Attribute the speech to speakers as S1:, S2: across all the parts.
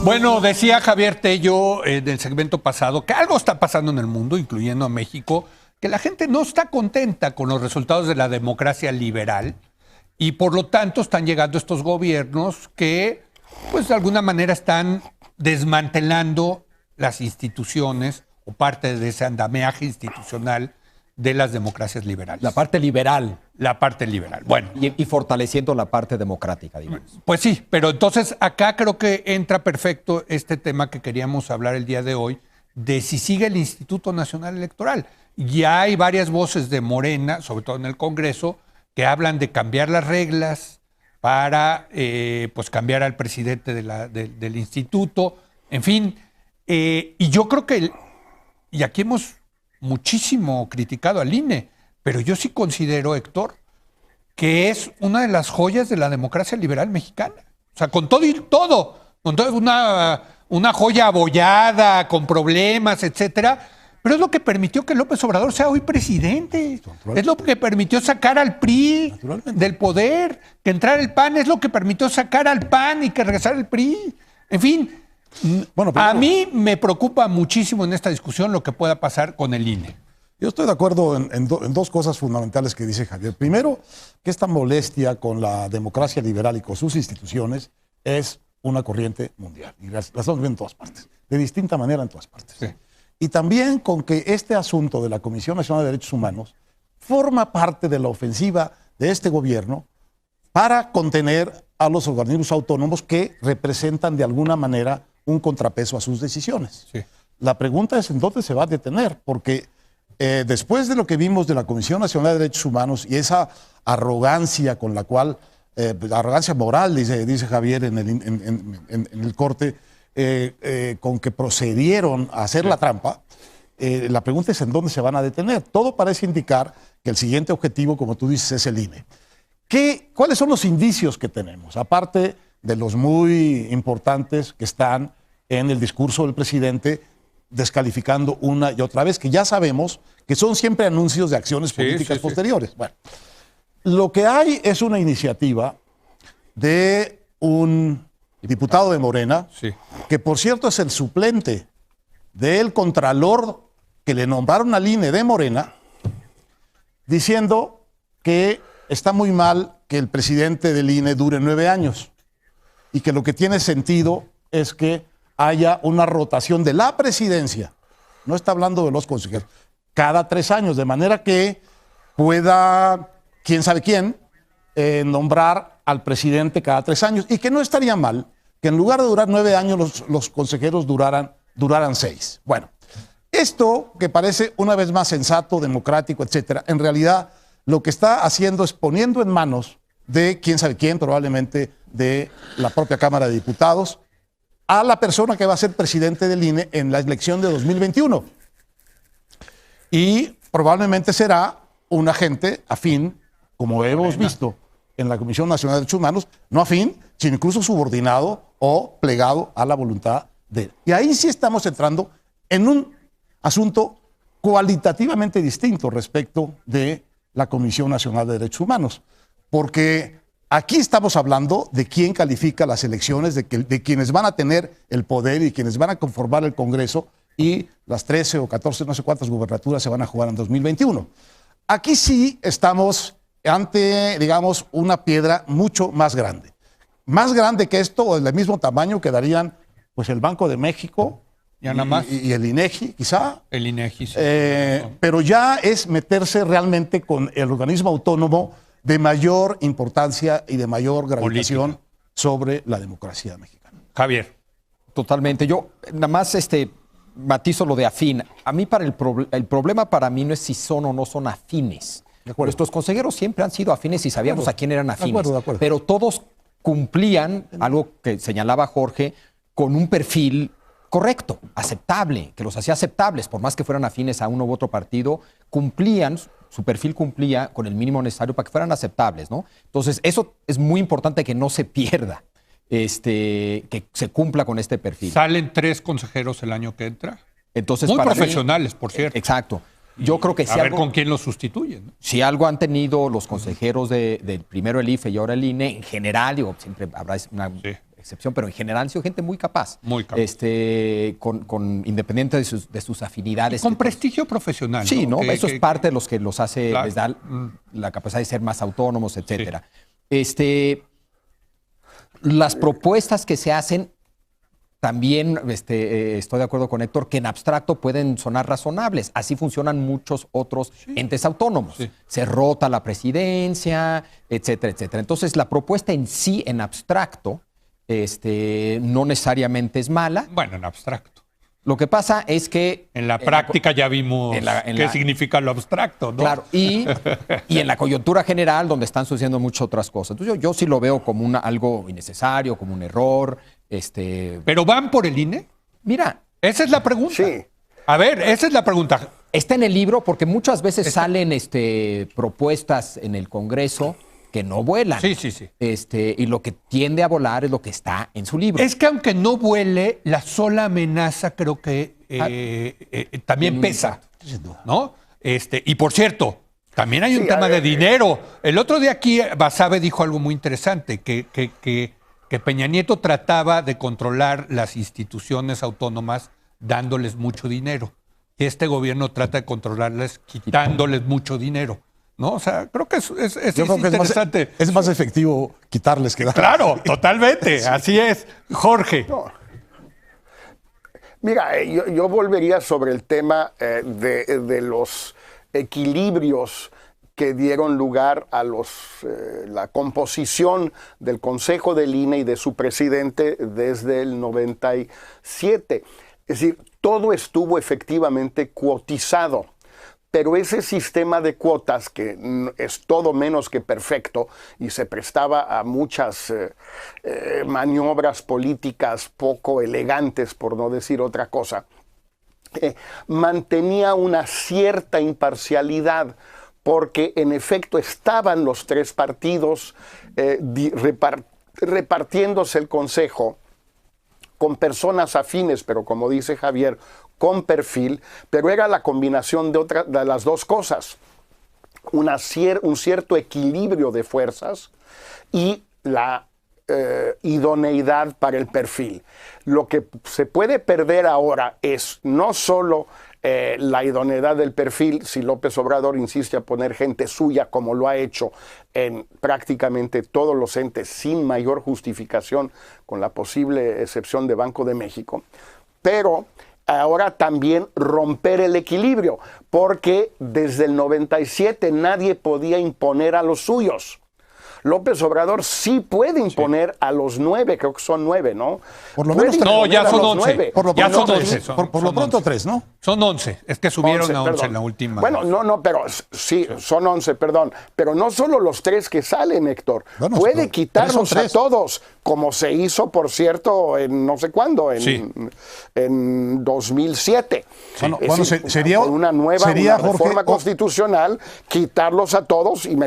S1: Bueno, decía Javier Tello en el segmento pasado que algo está pasando en el mundo, incluyendo a México, que la gente no está contenta con los resultados de la democracia liberal y por lo tanto están llegando estos gobiernos que, pues de alguna manera están desmantelando las instituciones o parte de ese andamiaje institucional de las democracias liberales.
S2: La parte liberal.
S1: La parte liberal. Bueno.
S2: Y fortaleciendo la parte democrática, digamos.
S1: Pues sí, pero entonces acá creo que entra perfecto este tema que queríamos hablar el día de hoy, de si sigue el Instituto Nacional Electoral. Ya hay varias voces de Morena, sobre todo en el Congreso, que hablan de cambiar las reglas para pues cambiar al presidente del instituto, en fin. Y yo creo que, y aquí hemos muchísimo criticado al INE, pero yo sí considero, Héctor, que es una de las joyas de la democracia liberal mexicana. O sea, con todo y todo, con todo una joya abollada, con problemas, etcétera, pero es lo que permitió que López Obrador sea hoy presidente. Es lo que permitió sacar al PRI del poder, que entrara el PAN, es lo que permitió sacar al PAN y que regresara el PRI. En fin, bueno, a mí me preocupa muchísimo en esta discusión lo que pueda pasar con el INE.
S3: Yo estoy de acuerdo en dos cosas fundamentales que dice Javier. Primero, que esta molestia con la democracia liberal y con sus instituciones es una corriente mundial. Y la estamos viendo en todas partes, de distinta manera en todas partes. Sí. Y también con que este asunto de la Comisión Nacional de Derechos Humanos forma parte de la ofensiva de este gobierno para contener a los organismos autónomos que representan de alguna manera un contrapeso a sus decisiones. Sí. La pregunta es en dónde se va a detener, porque después de lo que vimos de la Comisión Nacional de Derechos Humanos y esa arrogancia con la cual, arrogancia moral, dice Javier en el corte, con que procedieron a hacer la trampa, la pregunta es en dónde se van a detener. Todo parece indicar que el siguiente objetivo, como tú dices, es el INE. ¿Cuáles son los indicios que tenemos? Aparte de los muy importantes que están en el discurso del presidente, descalificando una y otra vez, que ya sabemos que son siempre anuncios de acciones políticas posteriores. Bueno, lo que hay es una iniciativa de un diputado de Morena, que por cierto es el suplente del contralor que le nombraron al INE de Morena, diciendo que está muy mal que el presidente del INE dure 9 años y que lo que tiene sentido es que haya una rotación de la presidencia, no está hablando de los consejeros, cada 3 años, de manera que pueda, quién sabe quién, nombrar al presidente cada 3 años, y que no estaría mal que en lugar de durar 9 años los consejeros duraran 6. Bueno, esto que parece una vez más sensato, democrático, etcétera, en realidad lo que está haciendo es poniendo en manos de quién sabe quién, probablemente de la propia Cámara de Diputados, a la persona que va a ser presidente del INE en la elección de 2021. Y probablemente será un agente afín, como hemos visto en la Comisión Nacional de Derechos Humanos, no afín, sino incluso subordinado o plegado a la voluntad de él. Y ahí sí estamos entrando en un asunto cualitativamente distinto respecto de la Comisión Nacional de Derechos Humanos, porque aquí estamos hablando de quién califica las elecciones, de quienes van a tener el poder y quienes van a conformar el Congreso, y las 13 o 14, no sé cuántas gubernaturas se van a jugar en 2021. Aquí sí estamos ante, digamos, una piedra mucho más grande. Más grande que esto, o del mismo tamaño, quedarían pues el Banco de México y el INEGI, quizá.
S1: El INEGI, sí.
S3: Pero ya es meterse realmente con el organismo autónomo de mayor importancia y de mayor gravitación sobre la democracia mexicana.
S1: Javier.
S2: Totalmente. Yo nada más matizo lo de afín. A mí el problema para mí no es si son o no son afines. Nuestros consejeros siempre han sido afines y sabíamos a quién eran afines. De acuerdo. Pero todos cumplían, algo que señalaba Jorge, con un perfil correcto, aceptable, que los hacía aceptables, por más que fueran afines a uno u otro partido, cumplían, su perfil cumplía con el mínimo necesario para que fueran aceptables, ¿no? Entonces, eso es muy importante que no se pierda, que se cumpla con este perfil.
S1: Salen 3 consejeros el año que entra.
S2: Entonces,
S1: muy profesionales, por cierto.
S2: Exacto. Yo creo que
S1: a ver con quién los sustituyen, ¿no?
S2: Si algo han tenido los consejeros del primero el IFE y ahora el INE, en general, digo, siempre habrá una excepción, pero en general han sido gente muy capaz.
S1: Muy capaz.
S2: Independiente de sus afinidades.
S1: Y con prestigio profesional.
S2: Sí, ¿no? Eso es parte de los que los hace,
S1: Claro.
S2: les da la capacidad de ser más autónomos, etcétera. Las propuestas que se hacen, también estoy de acuerdo con Héctor, que en abstracto pueden sonar razonables. Así funcionan muchos otros entes autónomos.
S1: Sí.
S2: Se rota la presidencia, etcétera, etcétera. Entonces, la propuesta en sí, en abstracto, no necesariamente es mala.
S1: Bueno, en abstracto.
S2: Lo que pasa es que...
S1: En la práctica ya vimos qué significa lo abstracto, ¿no?
S2: Claro, y en la coyuntura general, donde están sucediendo muchas otras cosas. Entonces yo sí lo veo como algo innecesario, como un error.
S1: ¿Pero van por el INE?
S2: Mira,
S1: Esa es la pregunta.
S4: Sí.
S1: A ver, esa es la pregunta.
S2: está en el libro porque muchas veces salen propuestas en el Congreso que no vuelan.
S1: Sí, sí, sí.
S2: Y lo que tiende a volar es lo que está en su libro.
S1: Es que aunque no vuele, la sola amenaza creo que también pesa, ¿no? Y por cierto, también hay un
S4: Sí,
S1: tema de dinero. El otro día aquí Basabe dijo algo muy interesante, que Peña Nieto trataba de controlar las instituciones autónomas dándoles mucho dinero. Y este gobierno trata de controlarlas quitándoles mucho dinero, ¿no? O sea, creo que es
S3: Yo creo que
S1: interesante.
S3: es más efectivo quitarles que dar.
S1: Claro, totalmente, así es. Jorge.
S4: No. Mira, yo volvería sobre el tema de los equilibrios que dieron lugar a la composición del Consejo del INE y de su presidente desde el 97. Es decir, todo estuvo efectivamente cuotizado. Pero ese sistema de cuotas, que es todo menos que perfecto y se prestaba a muchas maniobras políticas poco elegantes, por no decir otra cosa, mantenía una cierta imparcialidad, porque en efecto estaban los tres partidos repartiéndose el consejo con personas afines, pero como dice Javier, con perfil, pero era la combinación de las dos cosas, un cierto equilibrio de fuerzas y la idoneidad para el perfil. Lo que se puede perder ahora es no solo la idoneidad del perfil, si López Obrador insiste a poner gente suya, como lo ha hecho en prácticamente todos los entes sin mayor justificación, con la posible excepción de Banco de México, pero ahora también romper el equilibrio, porque desde el 97 nadie podía imponer a los suyos. López Obrador sí puede imponer a los 9, creo que son 9, ¿no?
S3: Por lo menos
S4: Puede
S3: tres.
S1: No, ya
S4: imponer a
S1: son
S4: los
S1: 11.
S4: 9.
S3: Por lo
S1: Ya
S3: pronto
S1: son
S3: tres.
S1: 11.
S3: Por lo
S1: Son
S3: pronto
S1: 11.
S3: 3, ¿no?
S1: Son 11. Es que subieron
S4: 11,
S1: a 11
S4: perdón.
S1: en la última.
S4: Bueno, no, pero sí, son 11, perdón. Pero no solo los 3 que salen, Héctor.
S3: Bueno,
S4: Puede
S3: pero
S4: quitarlos
S3: tres
S4: a
S3: son 3.
S4: todos, como se hizo, por cierto, en no sé cuándo, en 2007.
S3: Bueno,
S4: Es
S3: bueno,
S4: decir,
S3: sería-
S4: con una nueva
S3: sería,
S4: una reforma
S3: Jorge,
S4: constitucional, quitarlos a todos y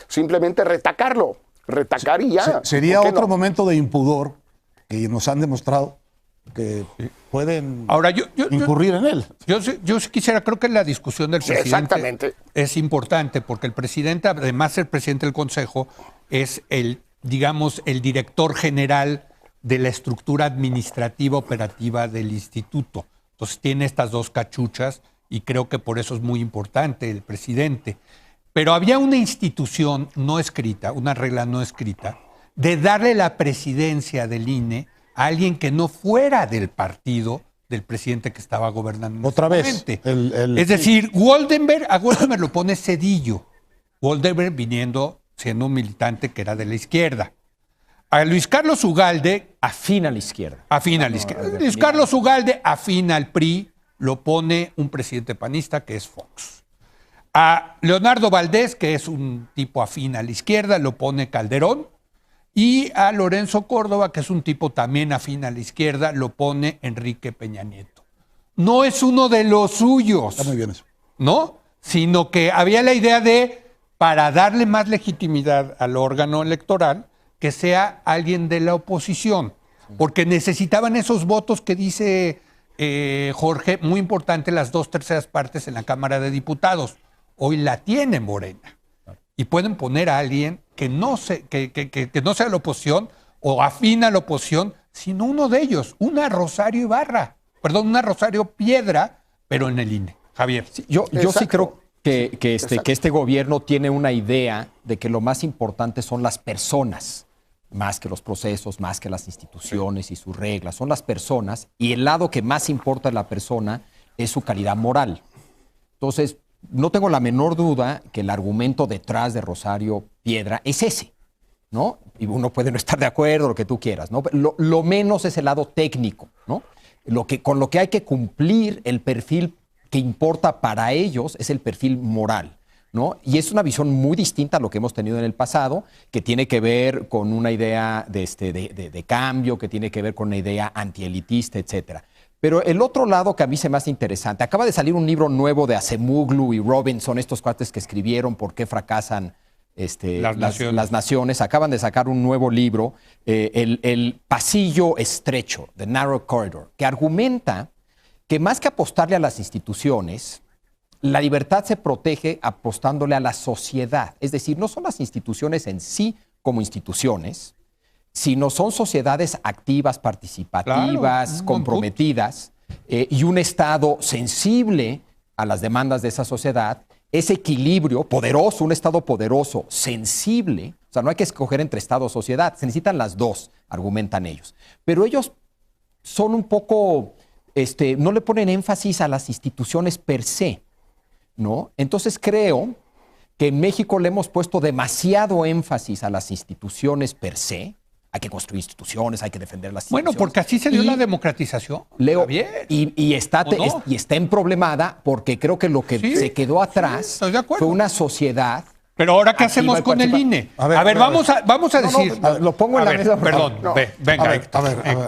S4: simplemente retacar y ya.
S3: Sería
S4: ¿Por qué
S3: otro
S4: no?
S3: momento de impudor que nos han demostrado que pueden
S1: Ahora, yo
S3: incurrir en él.
S1: sí quisiera, creo que la discusión del
S4: Sí,
S1: presidente
S4: exactamente.
S1: es importante, porque el presidente, además de ser presidente del Consejo, es digamos, el director general de la estructura administrativa operativa del instituto. Entonces tiene estas dos cachuchas y creo que por eso es muy importante el presidente. Pero había una institución no escrita, una regla no escrita, de darle la presidencia del INE a alguien que no fuera del partido del presidente que estaba gobernando. en
S3: Otra
S1: ese
S3: vez,
S1: momento. Es decir, a Goldenberg lo pone Cedillo. Goldenberg siendo un militante que era de la izquierda. A Luis Carlos Ugalde,
S2: Afín a la izquierda.
S1: afín a la izquierda. Luis Carlos Ugalde, afín al PRI, lo pone un presidente panista que es Fox. A Leonardo Valdés, que es un tipo afín a la izquierda, lo pone Calderón. Y a Lorenzo Córdoba, que es un tipo también afín a la izquierda, lo pone Enrique Peña Nieto. No es uno de los suyos,
S3: Está muy bien eso.
S1: ¿no? Sino que había la idea para darle más legitimidad al órgano electoral, que sea alguien de la oposición. Porque necesitaban esos votos que dice Jorge, muy importante, las 2/3 partes en la Cámara de Diputados. Hoy la tiene Morena. Y pueden poner a alguien que no sea la oposición o afín a la oposición, sino uno de ellos, una Rosario Piedra, pero en el INE. Javier.
S2: Sí, yo sí creo que este gobierno tiene una idea de que lo más importante son las personas, más que los procesos, más que las instituciones y sus reglas. Son las personas, y el lado que más importa de la persona es su calidad moral. Entonces, no tengo la menor duda que el argumento detrás de Rosario Piedra es ese, ¿no? Y uno puede no estar de acuerdo, lo que tú quieras, ¿no? Lo menos es el lado técnico, ¿no? Con lo que hay que cumplir, el perfil que importa para ellos es el perfil moral, ¿no? Y es una visión muy distinta a lo que hemos tenido en el pasado, que tiene que ver con una idea de cambio, que tiene que ver con una idea antielitista, etcétera. Pero el otro lado que a mí se me hace interesante, acaba de salir un libro nuevo de Acemoglu y Robinson, estos cuates que escribieron ¿Por qué fracasan las naciones? Acaban de sacar un nuevo libro, El pasillo estrecho, The Narrow Corridor, que argumenta que más que apostarle a las instituciones, la libertad se protege apostándole a la sociedad. Es decir, no son las instituciones en sí como instituciones, sino son sociedades activas, participativas, claro, comprometidas, y un Estado sensible a las demandas de esa sociedad. Ese equilibrio poderoso, un Estado poderoso, sensible, o sea, no hay que escoger entre Estado o sociedad, se necesitan las dos, argumentan ellos. Pero ellos son un poco, no le ponen énfasis a las instituciones per se, ¿no? Entonces creo que en México le hemos puesto demasiado énfasis a las instituciones per se. Hay que construir instituciones, hay que defender las instituciones.
S1: Bueno, porque así se dio la democratización.
S2: Leo, y está emproblemada porque creo que lo que se quedó atrás fue una sociedad.
S1: Pero ahora, ¿qué hacemos con el INE? A ver, vamos a decir.
S2: Lo pongo en la mesa.
S1: Perdón, venga.
S3: A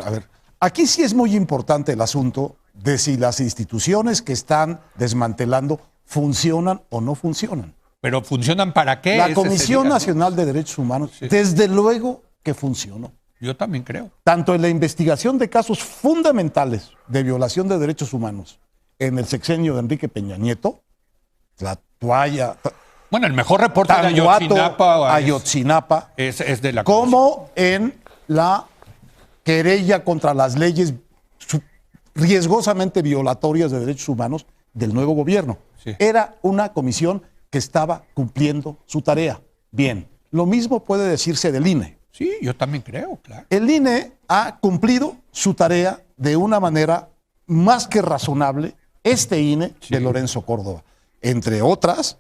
S3: ver. Aquí sí es muy importante el asunto de si las instituciones que están desmantelando funcionan o no funcionan.
S1: ¿Pero funcionan para qué?
S3: La Comisión Nacional de Derechos Humanos, desde luego que funcionó.
S1: Yo también creo.
S3: Tanto en la investigación de casos fundamentales de violación de derechos humanos en el sexenio de Enrique Peña Nieto, la toalla...
S1: Bueno, el mejor reporte de
S3: Ayotzinapa
S1: es de la
S3: como en la querella contra las leyes riesgosamente violatorias de derechos humanos del nuevo gobierno. Sí. Era una comisión que estaba cumpliendo su tarea. Bien, lo mismo puede decirse del INE.
S1: Sí, yo también creo, claro.
S3: El INE ha cumplido su tarea de una manera más que razonable, INE de Lorenzo Córdoba, entre otras,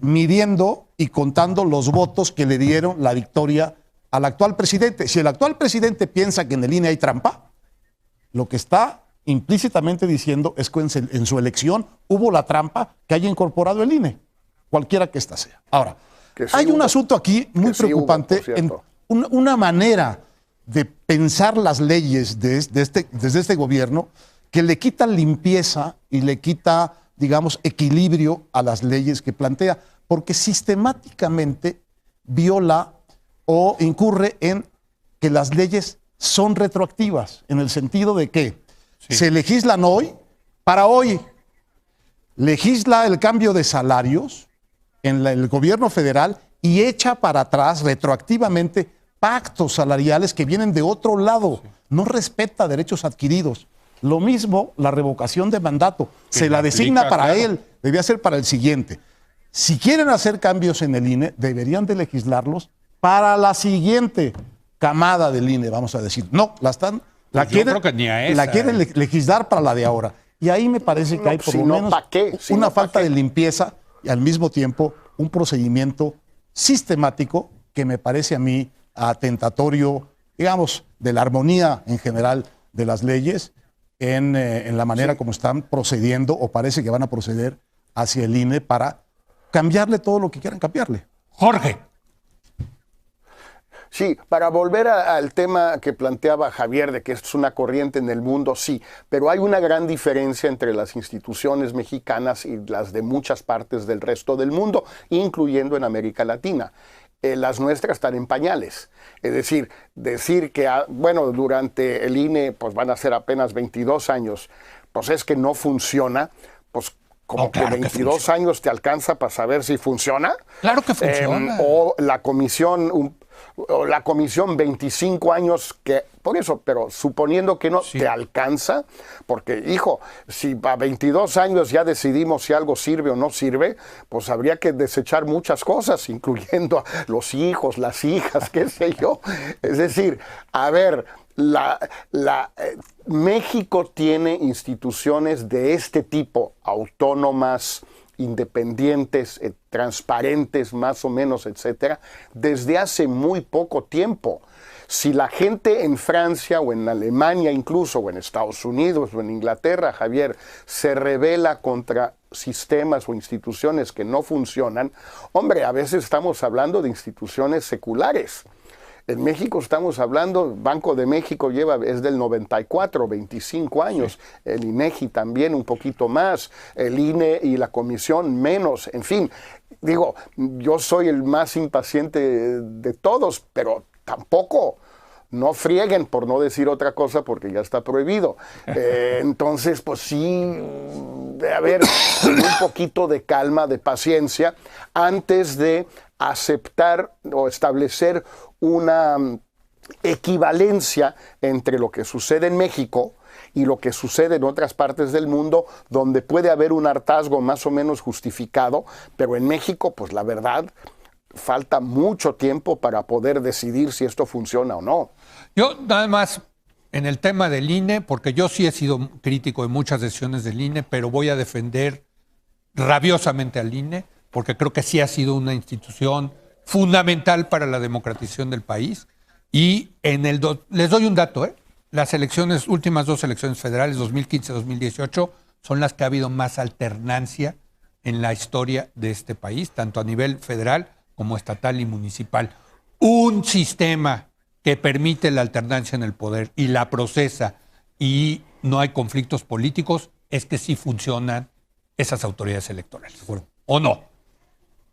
S3: midiendo y contando los votos que le dieron la victoria al actual presidente. Si el actual presidente piensa que en el INE hay trampa, lo que está implícitamente diciendo es que en su elección hubo la trampa que haya incorporado el INE, cualquiera que ésta sea. Ahora, hay un asunto aquí muy preocupante en una manera de pensar las leyes desde este gobierno que le quita limpieza y le quita, digamos, equilibrio a las leyes que plantea, porque sistemáticamente viola o incurre en que las leyes son retroactivas, en el sentido de que se legislan hoy para hoy. Legisla el cambio de salarios en el gobierno federal y echa para atrás retroactivamente pactos salariales que vienen de otro lado. No respeta derechos adquiridos. Lo mismo la revocación de mandato. Se la designa para él, debía ser para el siguiente. Si quieren hacer cambios en el INE, deberían de legislarlos para la siguiente camada del INE, vamos a decir. No, la quieren legislar para la de ahora. Y ahí me parece que hay por lo menos una falta de limpieza y al mismo tiempo un procedimiento sistemático que me parece a mí atentatorio, digamos, de la armonía en general de las leyes en la manera como están procediendo o parece que van a proceder hacia el INE para cambiarle todo lo que quieran cambiarle.
S1: Jorge.
S4: Sí, para volver al tema que planteaba Javier de que esto es una corriente en el mundo, sí, pero hay una gran diferencia entre las instituciones mexicanas y las de muchas partes del resto del mundo, incluyendo en América Latina. Las nuestras están en pañales. Es decir que, bueno, durante el INE pues van a ser apenas 22 años, pues es que no funciona, pues como que 22 años te alcanza para saber si funciona.
S1: Claro que funciona.
S4: O la comisión, o la comisión 25 años, que por eso, pero suponiendo que no
S1: Sí.
S4: te alcanza, porque hijo, si a 22 años ya decidimos si algo sirve o no sirve, pues habría que desechar muchas cosas, incluyendo a los hijos, las hijas, qué sé yo. Es decir, a ver, México tiene instituciones de este tipo, autónomas, independientes, transparentes, más o menos, etcétera, desde hace muy poco tiempo. Si la gente en Francia o en Alemania incluso, o en Estados Unidos o en Inglaterra, Javier, se rebela contra sistemas o instituciones que no funcionan, hombre, a veces estamos hablando de instituciones seculares. En México estamos hablando, Banco de México es del 94, 25 años, sí. El INEGI también un poquito más, el INE y la comisión menos, en fin. Digo, yo soy el más impaciente de todos, pero tampoco, no frieguen, por no decir otra cosa, porque ya está prohibido. Entonces, pues sí, debe haber un poquito de calma, de paciencia, antes de aceptar o establecer una equivalencia entre lo que sucede en México y lo que sucede en otras partes del mundo, donde puede haber un hartazgo más o menos justificado, pero en México, pues la verdad, falta mucho tiempo para poder decidir si esto funciona o no.
S1: Yo nada más en el tema del INE, porque yo sí he sido crítico de muchas decisiones del INE, pero voy a defender rabiosamente al INE, porque creo que sí ha sido una institución fundamental para la democratización del país. Y les doy un dato, las últimas 2 elecciones federales, 2015-2018, son las que ha habido más alternancia en la historia de este país, tanto a nivel federal como estatal y municipal. Un sistema que permite la alternancia en el poder y la procesa y no hay conflictos políticos, es que sí funcionan esas autoridades electorales. ¿O no?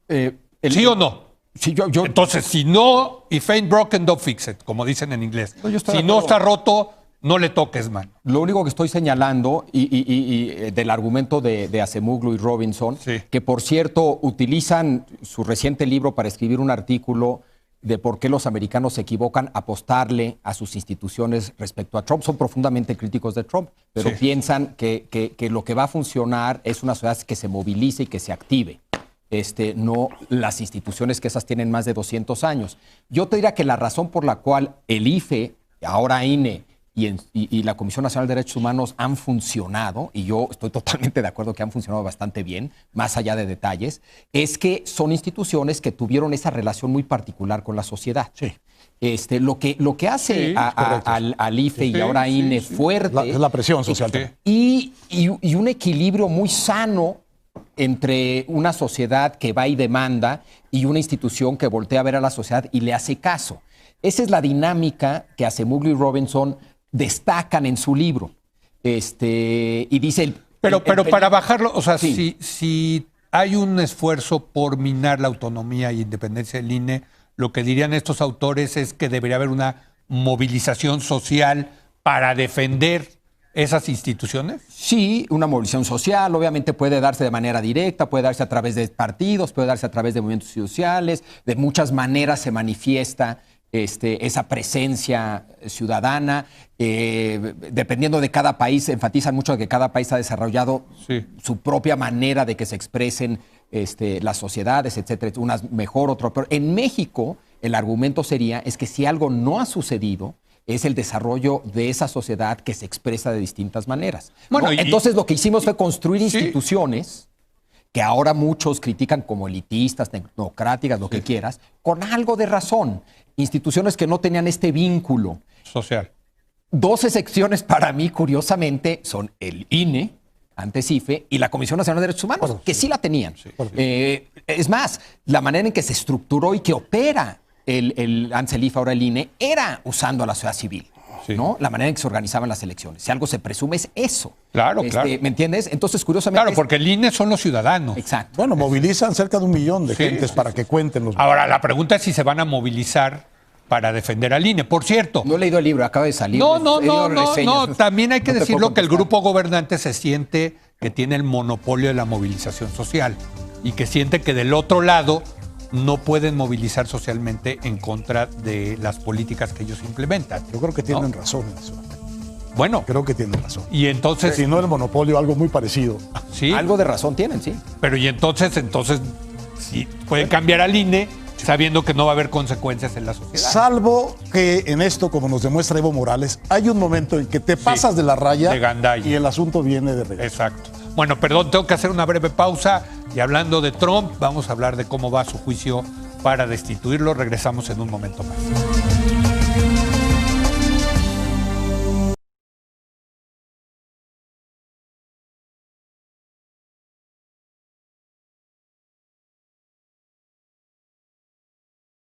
S1: ¿Sí o no?
S2: Sí,
S1: Entonces, si no, if ain't broken, don't fix it, como dicen en inglés.
S2: No,
S1: si no está roto, no le toques, mano.
S2: Lo único que estoy señalando, y del argumento de Acemoglu y Robinson,
S1: sí.
S2: que por cierto utilizan su reciente libro para escribir un artículo de por qué los americanos se equivocan apostarle a sus instituciones respecto a Trump. Son profundamente críticos de Trump, pero
S1: sí.
S2: piensan que lo que va a funcionar es una sociedad que se movilice y que se active. No las instituciones que esas tienen más de 200 años. Yo te diría que la razón por la cual el IFE, ahora INE, y la Comisión Nacional de Derechos Humanos han funcionado, y yo estoy totalmente de acuerdo que han funcionado bastante bien, más allá de detalles, es que son instituciones que tuvieron esa relación muy particular con la sociedad.
S3: Sí.
S2: Lo que hace
S1: Sí,
S2: al IFE y
S1: sí,
S2: ahora
S1: sí,
S2: INE
S1: sí.
S2: fuerte
S3: Es la presión social.
S2: y un equilibrio muy sano entre una sociedad que va y demanda y una institución que voltea a ver a la sociedad y le hace caso. Esa es la dinámica que Acemoglu y Robinson destacan en su libro. Y dice...
S1: Pero para bajarlo, o sea,
S2: sí.
S1: si hay un esfuerzo por minar la autonomía y independencia del INE, lo que dirían estos autores es que debería haber una movilización social para defender esas instituciones.
S2: Sí, una movilización social, obviamente puede darse de manera directa, puede darse a través de partidos, puede darse a través de movimientos sociales, de muchas maneras se manifiesta esa presencia ciudadana. Dependiendo de cada país, enfatizan mucho que cada país ha desarrollado
S1: sí.
S2: su propia manera de que se expresen las sociedades, etcétera, unas mejor, otras peor. En México, el argumento es que si algo no ha sucedido, es el desarrollo de esa sociedad que se expresa de distintas maneras.
S1: Bueno,
S2: ¿no? Entonces lo que hicimos fue construir
S1: sí.
S2: instituciones que ahora muchos critican como elitistas, tecnocráticas, lo que quieras, con algo de razón. Instituciones que no tenían este vínculo
S1: social.
S2: 2 excepciones para mí, curiosamente, son el INE, antes IFE, y la Comisión Nacional de Derechos Humanos, que sí la tenían. Sí. Es más, la manera en que se estructuró y que opera antes el IFE, ahora el INE, era usando a la sociedad civil. Sí. ¿No? La manera en que se organizaban las elecciones. Si algo se presume es eso.
S1: Claro, claro.
S2: ¿Me entiendes? Entonces, curiosamente...
S1: Claro, porque el INE son los ciudadanos.
S2: Exacto.
S3: Bueno, movilizan cerca de 1 millón de gentes para que cuenten los...
S1: Ahora, la pregunta es si se van a movilizar para defender al INE. Por cierto...
S2: No he leído el libro, acaba de salir.
S1: No. También hay que decirlo que el grupo gobernante se siente que tiene el monopolio de la movilización social y que siente que del otro lado no pueden movilizar socialmente en contra de las políticas que ellos implementan.
S3: Yo creo que tienen razón en eso.
S1: Bueno,
S3: Creo que tienen razón.
S1: y entonces...
S3: Si no el monopolio, algo muy parecido.
S1: Sí,
S2: Algo de razón tienen, sí.
S1: pero y entonces sí, pueden cambiar al INE sabiendo que no va a haber consecuencias en la sociedad.
S3: Salvo que en esto, como nos demuestra Evo Morales, hay un momento en que te pasas de la raya
S1: de gandalla.
S3: y el asunto viene de regreso.
S1: Exacto. Bueno, perdón, tengo que hacer una breve pausa y hablando de Trump, vamos a hablar de cómo va su juicio para destituirlo. Regresamos en un momento más.